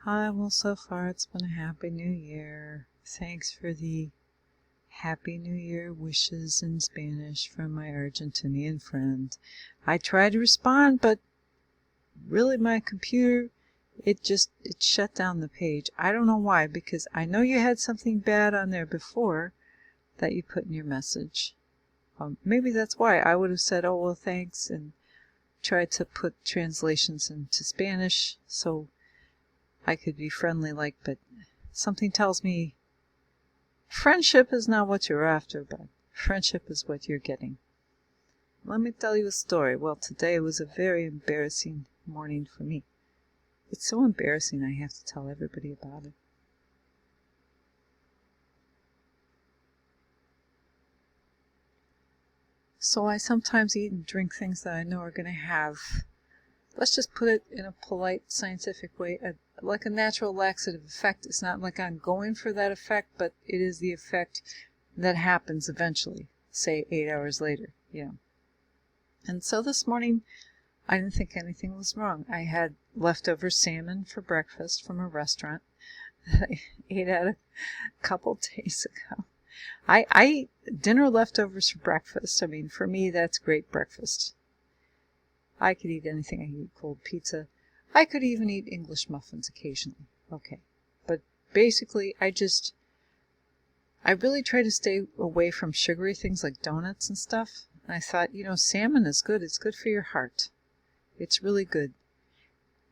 Hi, well, so far it's been a happy new year. Thanks for the happy new year wishes in Spanish from my Argentinian friend. I tried to respond, but really my computer, it shut down the page. I don't know why, because I know you had something bad on there before that you put in your message. Maybe that's why. I would have said, oh, well, thanks, and tried to put translations into Spanish so I could be friendly, but something tells me friendship is not what you're after, but friendship is what you're getting. Let me tell you a story. Well, today was a very embarrassing morning for me. It's so embarrassing I have to tell everybody about it. So I sometimes eat and drink things that I know are going to have, let's just put it in a polite, scientific way, like a natural laxative effect. It's not like I'm going for that effect, but it is the effect that happens eventually, say 8 hours later, And so this morning, I didn't think anything was wrong. I had leftover salmon for breakfast from a restaurant that I ate at a couple days ago. I eat dinner leftovers for breakfast. I mean, for me, that's great breakfast. I could eat anything. I could eat cold pizza. I could even eat English muffins occasionally. Okay. But basically, I really try to stay away from sugary things like donuts and stuff. And I thought, salmon is good. It's good for your heart. It's really good.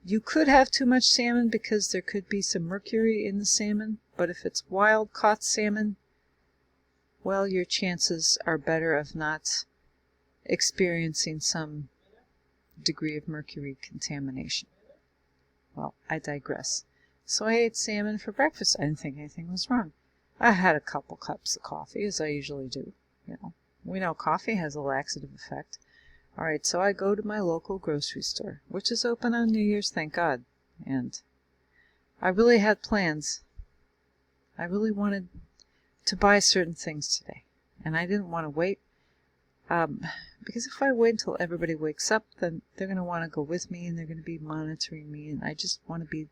You could have too much salmon because there could be some mercury in the salmon. But if it's wild caught salmon, well, your chances are better of not experiencing some degree of mercury contamination. Well, I digress. So I ate salmon for breakfast. I didn't think anything was wrong. I had a couple cups of coffee, as I usually do. We know coffee has a laxative effect. All right, so I go to my local grocery store, which is open on New Year's, thank God. And I really had plans. I really wanted to buy certain things today. And I didn't want to wait. Because if I wait until everybody wakes up, then they're going to want to go with me and they're going to be monitoring me, and I just want to be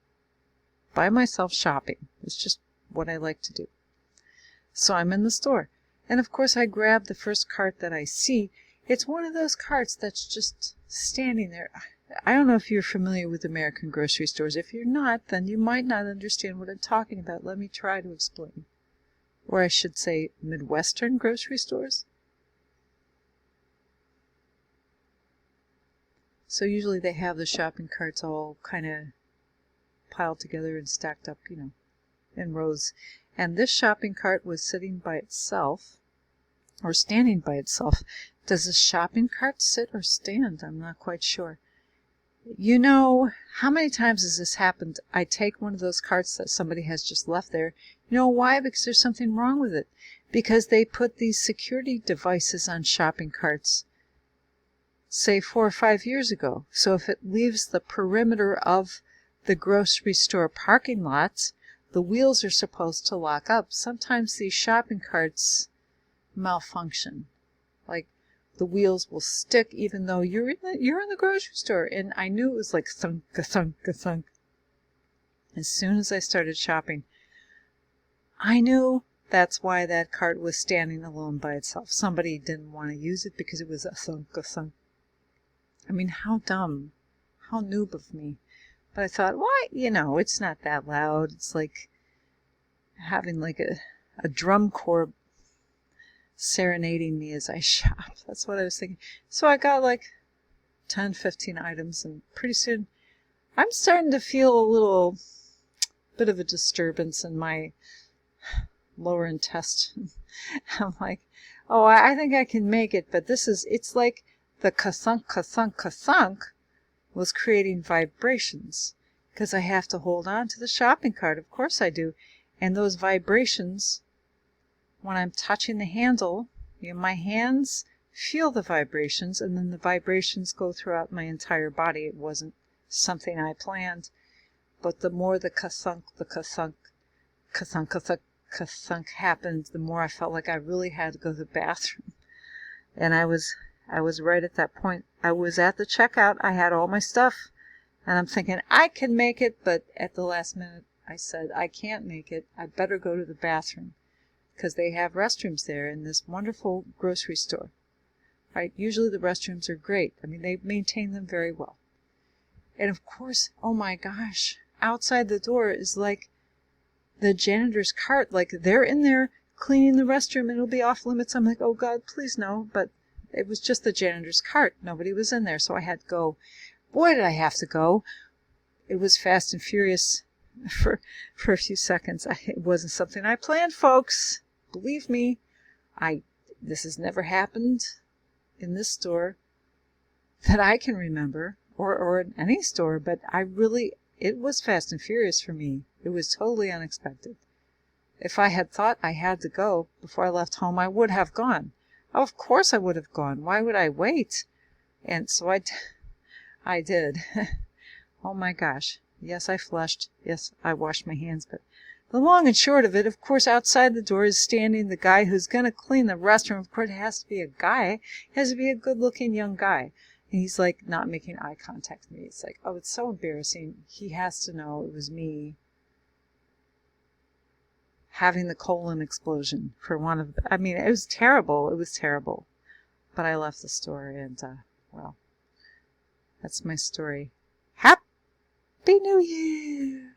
by myself shopping. It's just what I like to do. So I'm in the store, and of course I grab the first cart that I see. It's one of those carts that's just standing there. I don't know if you're familiar with American grocery stores. If you're not, then you might not understand what I'm talking about. Let me try to explain. Or I should say Midwestern grocery stores. So usually they have the shopping carts all kind of piled together and stacked up, in rows. And this shopping cart was sitting by itself, or standing by itself. Does a shopping cart sit or stand? I'm not quite sure. How many times has this happened? I take one of those carts that somebody has just left there. You know why? Because there's something wrong with it. Because they put these security devices on shopping carts, say 4 or 5 years ago. So if it leaves the perimeter of the grocery store parking lots, the wheels are supposed to lock up. Sometimes these shopping carts malfunction. Like the wheels will stick even though you're in the grocery store. And I knew it was like thunk, thunk, thunk. As soon as I started shopping, I knew that's why that cart was standing alone by itself. Somebody didn't want to use it because it was a thunk, thunk. I mean, how dumb, how noob of me. But I thought, why? It's not that loud. It's like having like a drum corps serenading me as I shop. That's what I was thinking. So I got like 10, 15 items, and pretty soon I'm starting to feel a little bit of a disturbance in my lower intestine. I'm like, oh, I think I can make it, but it's like the ka-thunk, ka-thunk, ka-thunk was creating vibrations because I have to hold on to the shopping cart. Of course I do. And those vibrations, when I'm touching the handle, my hands feel the vibrations, and then the vibrations go throughout my entire body. It wasn't something I planned, but the more the ka-thunk, ka-thunk, ka-thunk happened, the more I felt like I really had to go to the bathroom. And I was right at that point. I was at the checkout. I had all my stuff. And I'm thinking, I can make it, but at the last minute, I said, I can't make it. I better go to the bathroom, because they have restrooms there in this wonderful grocery store. Right? Usually the restrooms are great. I mean, they maintain them very well. And of course, oh my gosh, outside the door is like the janitor's cart. Like they're in there cleaning the restroom and it'll be off limits. I'm like, oh God, please no. But it was just the janitor's cart. Nobody was in there, so I had to go. Boy, did I have to go. It was fast and furious for a few seconds. It wasn't something I planned, folks. Believe me, this has never happened in this store that I can remember, or in any store, but it was fast and furious for me. It was totally unexpected. If I had thought I had to go before I left home, I would have gone. Oh, of course I would have gone. Why would I wait? And so I did. Oh my gosh. Yes, I flushed. Yes, I washed my hands. But the long and short of it, of course, outside the door is standing the guy who's going to clean the restroom. Of course, it has to be a guy. It has to be a good-looking young guy. And he's like not making eye contact with me. It's like, oh, it's so embarrassing. He has to know it was me having the colon explosion for one of the, I mean, it was terrible. It was terrible. But I left the store and, well, that's my story. Happy New Year!